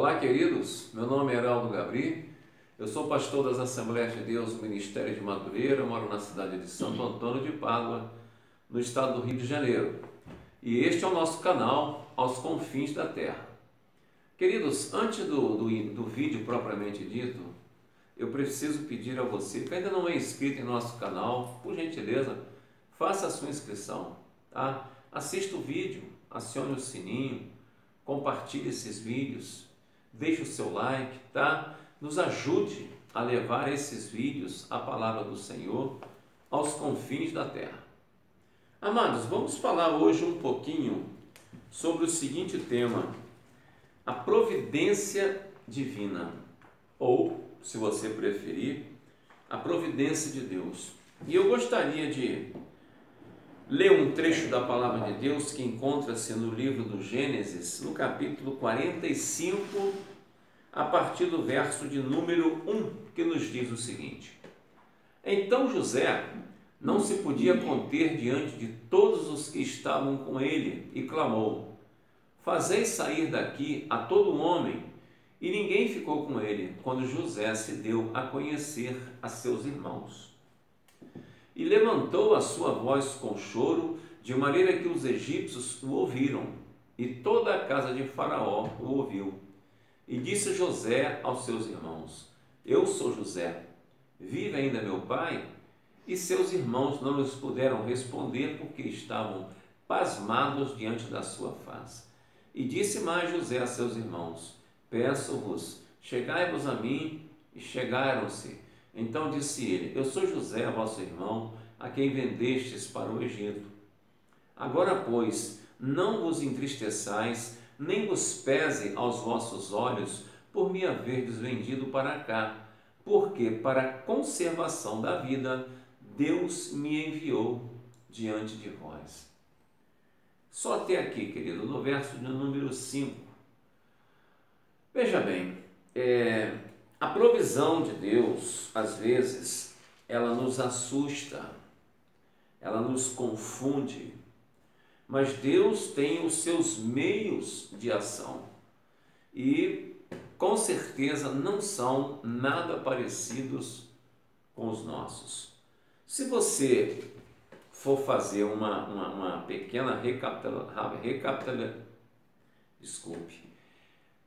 Olá, queridos. Meu nome é Heraldo Gabri. Eu sou pastor das Assembleias de Deus do Ministério de Madureira. Moro na cidade de Santo Antônio de Pádua, no estado do Rio de Janeiro. E este é o nosso canal Aos Confins da Terra. Queridos, antes do vídeo propriamente dito, eu preciso pedir a você que ainda não é inscrito em nosso canal, por gentileza, faça a sua inscrição, tá? Assista o vídeo, acione o sininho, compartilhe esses vídeos, deixe o seu like, tá? Nos ajude a levar esses vídeos, a palavra do Senhor, aos confins da terra. Amados, vamos falar hoje um pouquinho sobre o seguinte tema: a providência divina, ou, se você preferir, a providência de Deus. E eu gostaria de ler um trecho da palavra de Deus que encontra-se no livro do Gênesis, no capítulo 45, a partir do verso de número 1, que nos diz o seguinte: Então José não se podia conter diante de todos os que estavam com ele e clamou: Fazei sair daqui a todo homem. E ninguém ficou com ele quando José se deu a conhecer a seus irmãos. E levantou a sua voz com choro, de maneira que os egípcios o ouviram, e toda a casa de Faraó o ouviu. E disse José aos seus irmãos: Eu sou José, vive ainda meu pai? E seus irmãos não lhes puderam responder, porque estavam pasmados diante da sua face. E disse mais José a seus irmãos: Peço-vos, chegai-vos a mim. E chegaram-se. Então disse ele: Eu sou José, vosso irmão, a quem vendestes para o Egito. Agora, pois, não vos entristeçais, nem vos pese aos vossos olhos por me haverdes vendido para cá, porque para a conservação da vida Deus me enviou diante de vós. Só até aqui, querido, no verso de número 5. Veja bem, a provisão de Deus, às vezes, ela nos assusta, ela nos confunde, mas Deus tem os seus meios de ação e, com certeza, não são nada parecidos com os nossos. Se você for fazer uma pequena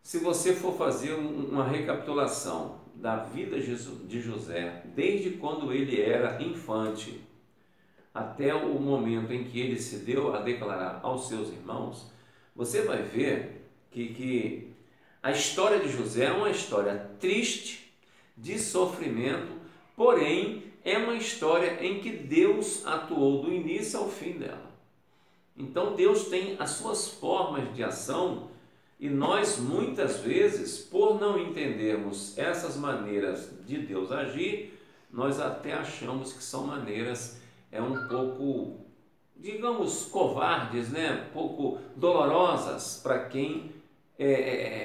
se você for fazer uma recapitulação da vida de José, desde quando ele era infante, até o momento em que ele se deu a declarar aos seus irmãos, você vai ver que a história de José é uma história triste, de sofrimento, porém é uma história em que Deus atuou do início ao fim dela. Então Deus tem as suas formas de ação. E nós, muitas vezes, por não entendermos essas maneiras de Deus agir, nós até achamos que são maneiras um pouco, digamos, covardes, né? Um pouco dolorosas para quem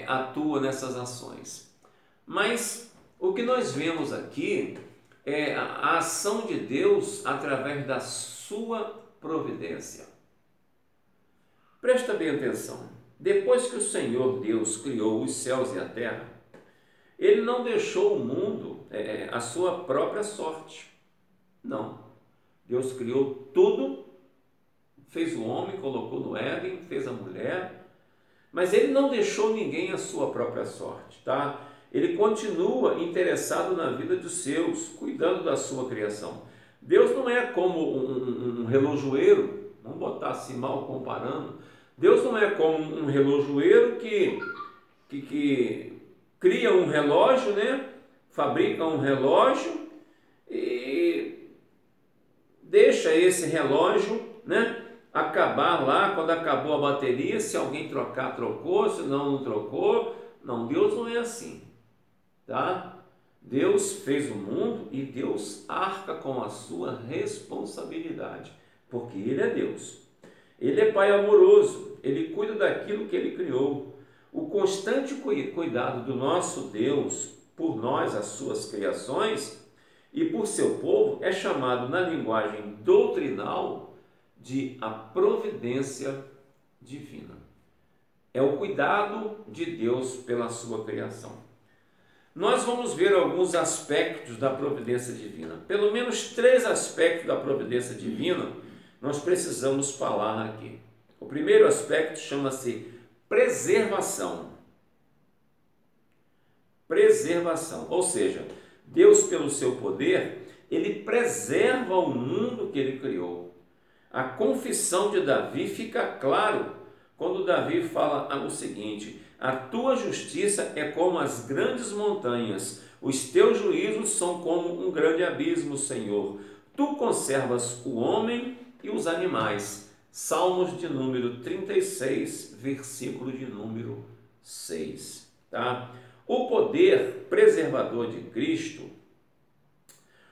atua nessas ações. Mas o que nós vemos aqui é a ação de Deus através da sua providência. Presta bem atenção. Depois que o Senhor Deus criou os céus e a terra, Ele não deixou o mundo à sua própria sorte. Não. Deus criou tudo, fez o homem, colocou no Éden, fez a mulher, mas Ele não deixou ninguém à sua própria sorte, tá? Ele continua interessado na vida dos seus, cuidando da sua criação. Deus não é como um relojoeiro, vamos botar assim mal comparando. Deus não é como um relojoeiro que cria um relógio, né? Fabrica um relógio e deixa esse relógio, né, acabar lá. Quando acabou a bateria, se alguém trocar, trocou, se não trocou. Não, Deus não é assim, tá? Deus fez o mundo e Deus arca com a sua responsabilidade, porque Ele é Deus. Ele é Pai amoroso, Ele cuida daquilo que Ele criou. O constante cuidado do nosso Deus por nós, as suas criações, e por seu povo, é chamado na linguagem doutrinal de a providência divina. é o cuidado de Deus pela sua criação. Nós vamos ver alguns aspectos da providência divina. Pelo menos 3 aspectos da providência divina nós precisamos falar aqui. O primeiro aspecto chama-se preservação. Preservação, ou seja, Deus, pelo seu poder, ele preserva o mundo que ele criou. A confissão de Davi fica claro quando Davi fala o seguinte: a tua justiça é como as grandes montanhas, os teus juízos são como um grande abismo, Senhor. Tu conservas o homem e os animais. Salmos de número 36, versículo de número 6. Tá? O poder preservador de Cristo,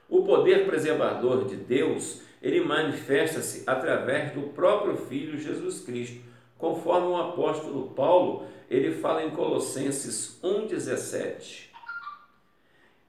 o poder preservador de Deus, ele manifesta-se através do próprio Filho Jesus Cristo, conforme o apóstolo Paulo, ele fala em Colossenses 1,17.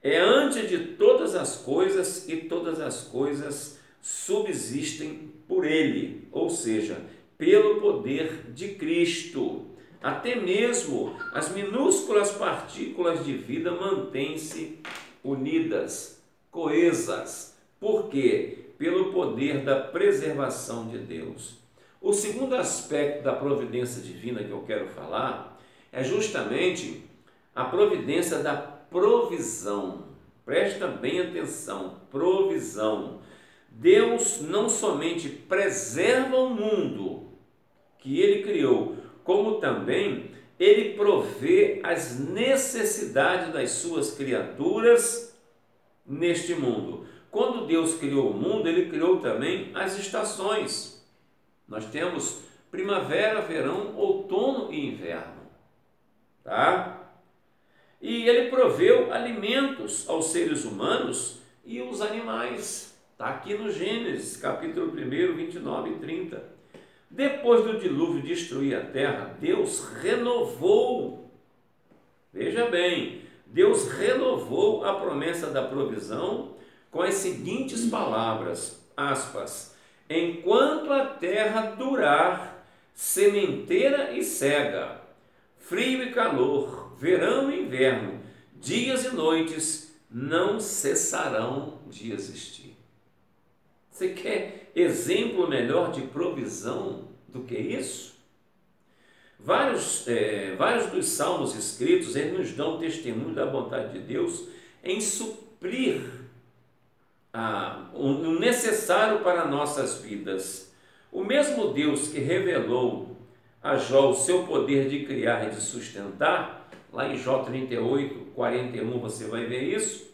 É antes de todas as coisas e todas as coisas subsistem por ele, ou seja, pelo poder de Cristo. Até mesmo as minúsculas partículas de vida mantêm-se unidas, coesas. Por quê? Pelo poder da preservação de Deus. O segundo aspecto da providência divina que eu quero falar é justamente a providência da provisão. Presta bem atenção, provisão. Deus não somente preserva o mundo que ele criou, como também ele provê as necessidades das suas criaturas neste mundo. Quando Deus criou o mundo, ele criou também as estações. Nós temos primavera, verão, outono e inverno. Tá? E ele proveu alimentos aos seres humanos e os animais. Está aqui no Gênesis, capítulo 1, 29 e 30. Depois do dilúvio destruir a terra, Deus renovou, veja bem, Deus renovou a promessa da provisão com as seguintes palavras, aspas, enquanto a terra durar, sementeira e cega, frio e calor, verão e inverno, dias e noites, não cessarão de existir. Você quer exemplo melhor de provisão do que isso? Vários dos salmos escritos, eles nos dão testemunho da vontade de Deus em suprir o necessário para nossas vidas. O mesmo Deus que revelou a Jó o seu poder de criar e de sustentar, lá em Jó 38, 41 você vai ver isso,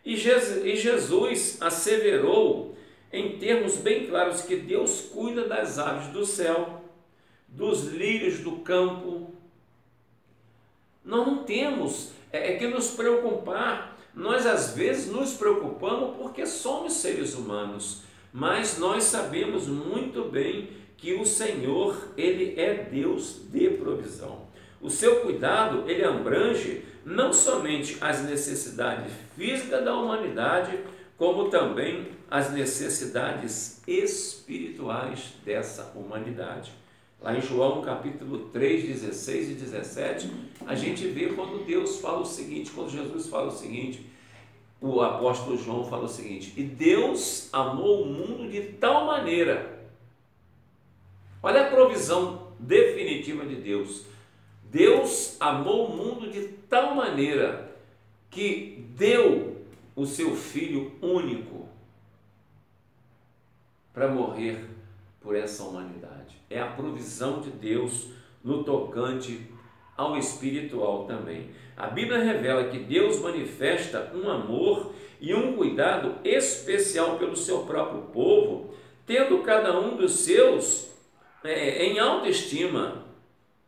e Jesus asseverou em termos bem claros que Deus cuida das aves do céu, dos lírios do campo. Nós não temos que nos preocupar. Nós às vezes nos preocupamos porque somos seres humanos, mas nós sabemos muito bem que o Senhor, ele é Deus de provisão. O seu cuidado, ele abrange não somente as necessidades físicas da humanidade, como também as necessidades espirituais dessa humanidade. Lá em João capítulo 3, 16 e 17, a gente vê quando Deus fala o seguinte, quando Jesus fala o seguinte, o apóstolo João fala o seguinte, e Deus amou o mundo de tal maneira, olha a provisão definitiva de Deus, Deus amou o mundo de tal maneira que deu o seu Filho único para morrer por essa humanidade. É a provisão de Deus no tocante ao espiritual também. A Bíblia revela que Deus manifesta um amor e um cuidado especial pelo seu próprio povo, tendo cada um dos seus em alta estima.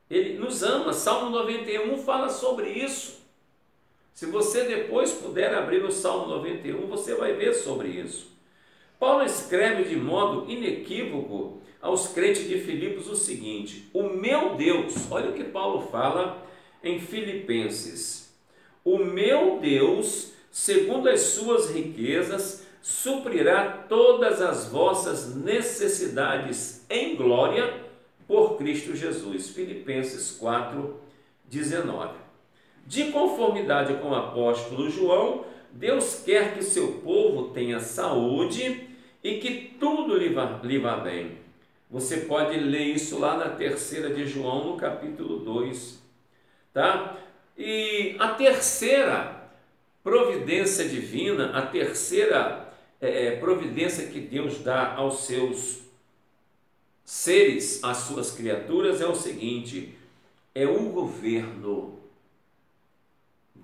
Ele nos ama. Salmo 91 fala sobre isso. Se você depois puder abrir o Salmo 91, você vai ver sobre isso. Paulo escreve de modo inequívoco aos crentes de Filipos o seguinte, o meu Deus, olha o que Paulo fala em Filipenses, o meu Deus, segundo as suas riquezas, suprirá todas as vossas necessidades em glória por Cristo Jesus. Filipenses 4:19. De conformidade com o apóstolo João, Deus quer que o seu povo tenha saúde e que tudo lhe vá bem. Você pode ler isso lá na 3ª de João, no capítulo 2. Tá? E a terceira providência divina, a terceira providência que Deus dá aos seus seres, às suas criaturas, é o seguinte: é o governo.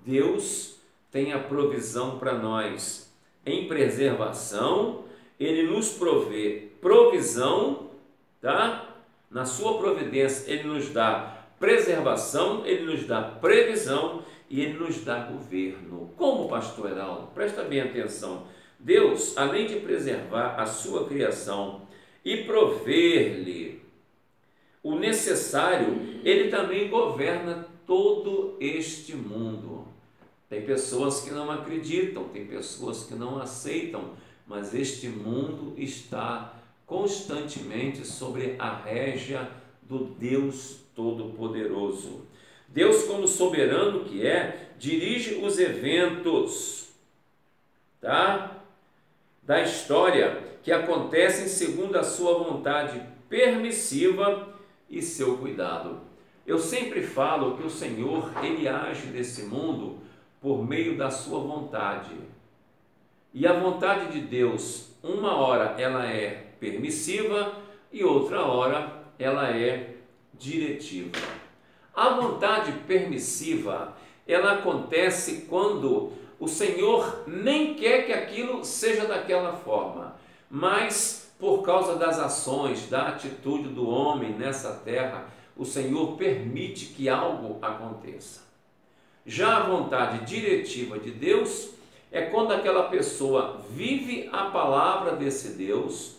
Deus tem a provisão para nós em preservação, Ele nos provê provisão, tá? Na sua providência Ele nos dá preservação, Ele nos dá previsão e Ele nos dá governo. Como, pastor Heraldo? Presta bem atenção. Deus, além de preservar a sua criação e prover-lhe o necessário, Ele também governa todo este mundo. Tem pessoas que não acreditam, tem pessoas que não aceitam, mas este mundo está constantemente sobre a régia do Deus Todo-Poderoso. Deus, como soberano que é, dirige os eventos, tá? Da história que acontecem segundo a sua vontade permissiva e seu cuidado. Eu sempre falo que o Senhor, Ele age nesse mundo por meio da sua vontade. E a vontade de Deus, uma hora ela é permissiva e outra hora ela é diretiva. A vontade permissiva, ela acontece quando o Senhor nem quer que aquilo seja daquela forma, mas por causa das ações, da atitude do homem nessa terra, o Senhor permite que algo aconteça. Já a vontade diretiva de Deus é quando aquela pessoa vive a palavra desse Deus,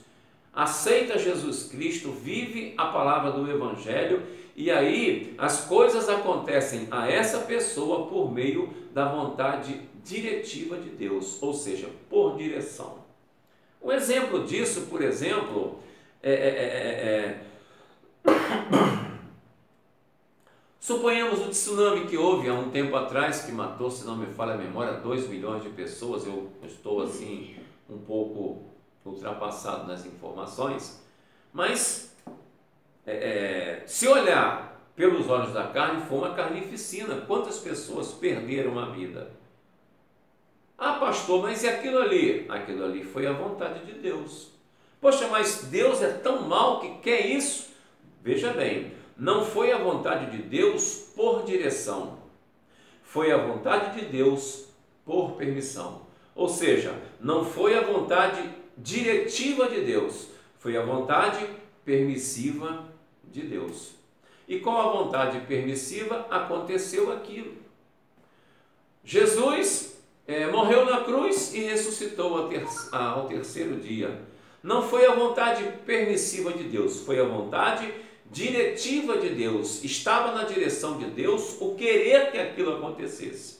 aceita Jesus Cristo, vive a palavra do Evangelho, e aí as coisas acontecem a essa pessoa por meio da vontade diretiva de Deus, ou seja, por direção. Um exemplo disso, por exemplo, suponhamos o tsunami que houve há um tempo atrás, que matou, se não me falha a memória, 2 milhões de pessoas. Eu estou assim um pouco ultrapassado nas informações, mas se olhar pelos olhos da carne, foi uma carnificina. Quantas pessoas perderam a vida? Ah, pastor, mas e aquilo ali? Aquilo ali foi a vontade de Deus. Poxa, mas Deus é tão mau que quer isso? Veja bem, não foi a vontade de Deus por direção, foi a vontade de Deus por permissão. Ou seja, não foi a vontade diretiva de Deus, foi a vontade permissiva de Deus. E com a vontade permissiva aconteceu aquilo. Jesus morreu na cruz e ressuscitou ao terceiro dia. Não foi a vontade permissiva de Deus, foi a vontade diretiva de Deus. Estava na direção de Deus o querer que aquilo acontecesse.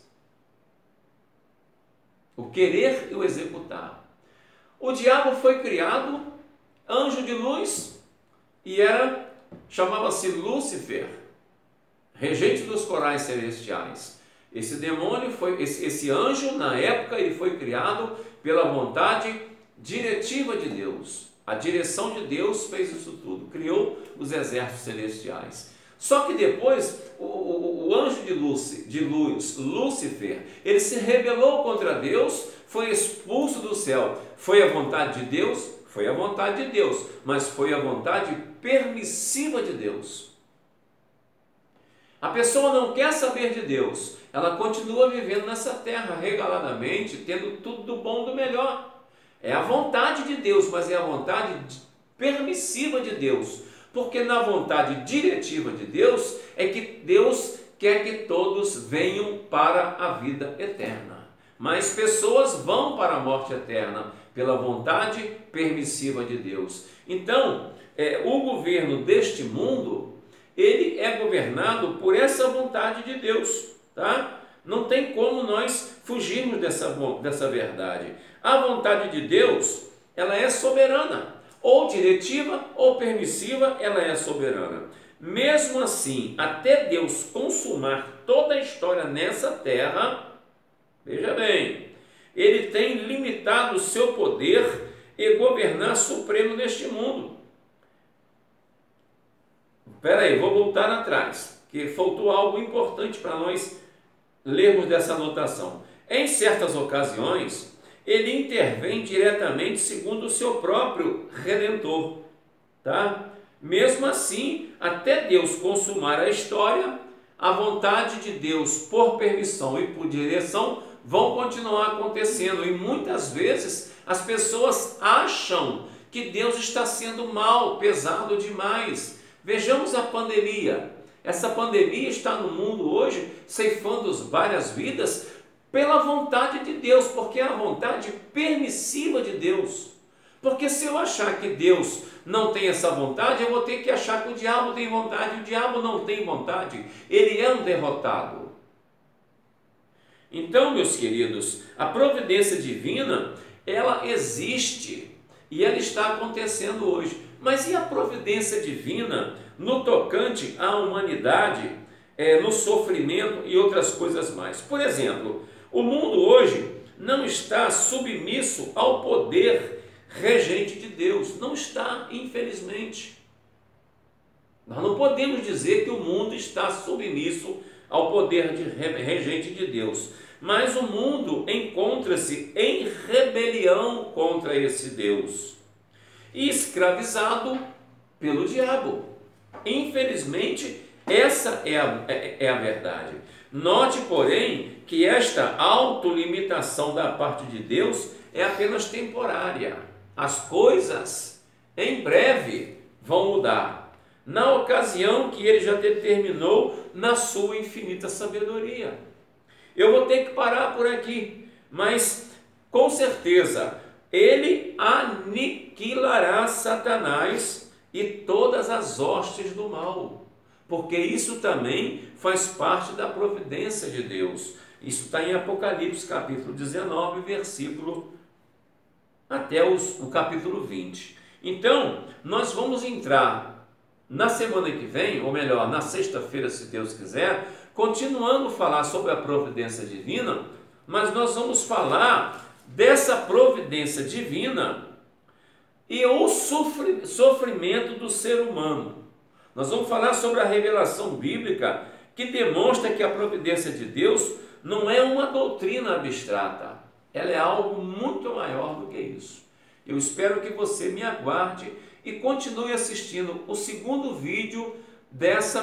O querer e o executar. O diabo foi criado anjo de luz e chamava-se Lúcifer, regente dos corais celestiais. Esse demônio esse anjo, na época, ele foi criado pela vontade diretiva de Deus. A direção de Deus fez isso tudo, criou os exércitos celestiais. Só que depois o anjo de luz, Lúcifer, ele se rebelou contra Deus, foi expulso do céu. Foi a vontade de Deus? Foi a vontade de Deus, mas foi a vontade permissiva de Deus. A pessoa não quer saber de Deus, ela continua vivendo nessa terra regaladamente, tendo tudo do bom e do melhor. É a vontade de Deus, mas é a vontade permissiva de Deus, porque na vontade diretiva de Deus é que Deus quer que todos venham para a vida eterna. Mas pessoas vão para a morte eterna pela vontade permissiva de Deus. Então, o governo deste mundo, ele é governado por essa vontade de Deus, tá? Não tem como nós fugirmos dessa verdade. A vontade de Deus, ela é soberana. ou diretiva ou permissiva, ela é soberana. Mesmo assim, até Deus consumar toda a história nessa terra, veja bem, ele tem limitado o seu poder e governar supremo neste mundo. Espera aí, vou voltar atrás, que faltou algo importante para nós lermos dessa anotação. Em certas ocasiões, ele intervém diretamente segundo o seu próprio Redentor, tá? Mesmo assim, até Deus consumar a história, a vontade de Deus, por permissão e por direção, vão continuar acontecendo. E muitas vezes as pessoas acham que Deus está sendo mal, pesado demais. Vejamos a pandemia. Essa pandemia está no mundo hoje, ceifando várias vidas, pela vontade de Deus, porque é a vontade permissiva de Deus. Porque se eu achar que Deus não tem essa vontade, eu vou ter que achar que o diabo tem vontade. O diabo não tem vontade, ele é um derrotado. Então, meus queridos, a providência divina, ela existe e ela está acontecendo hoje. Mas e a providência divina no tocante à humanidade, no sofrimento e outras coisas mais? Por exemplo, o mundo hoje não está submisso ao poder regente de Deus. Não está, infelizmente. Nós não podemos dizer que o mundo está submisso ao poder regente de Deus. Mas o mundo encontra-se em rebelião contra esse Deus e escravizado pelo diabo. Infelizmente, essa é a verdade. Note, porém, que esta autolimitação da parte de Deus é apenas temporária. As coisas, em breve, vão mudar, na ocasião que ele já determinou na sua infinita sabedoria. Eu vou ter que parar por aqui, mas com certeza ele aniquilará Satanás e todas as hostes do mal, porque isso também faz parte da providência de Deus. Isso está em Apocalipse capítulo 19, versículo até o capítulo 20. Então, nós vamos entrar na semana que vem, ou melhor, na sexta-feira, se Deus quiser, continuando a falar sobre a providência divina, mas nós vamos falar dessa providência divina e o sofrimento do ser humano. Nós vamos falar sobre a revelação bíblica que demonstra que a providência de Deus não é uma doutrina abstrata, ela é algo muito maior do que isso. Eu espero que você me aguarde e continue assistindo o segundo vídeo desse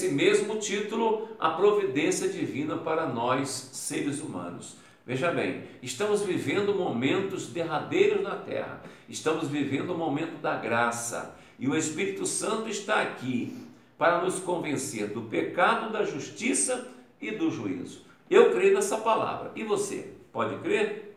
mesmo título, a providência divina para nós, seres humanos. Veja bem, estamos vivendo momentos derradeiros na terra, estamos vivendo o momento da graça, e o Espírito Santo está aqui para nos convencer do pecado, da justiça e do juízo. Eu creio nessa palavra, e você, pode crer?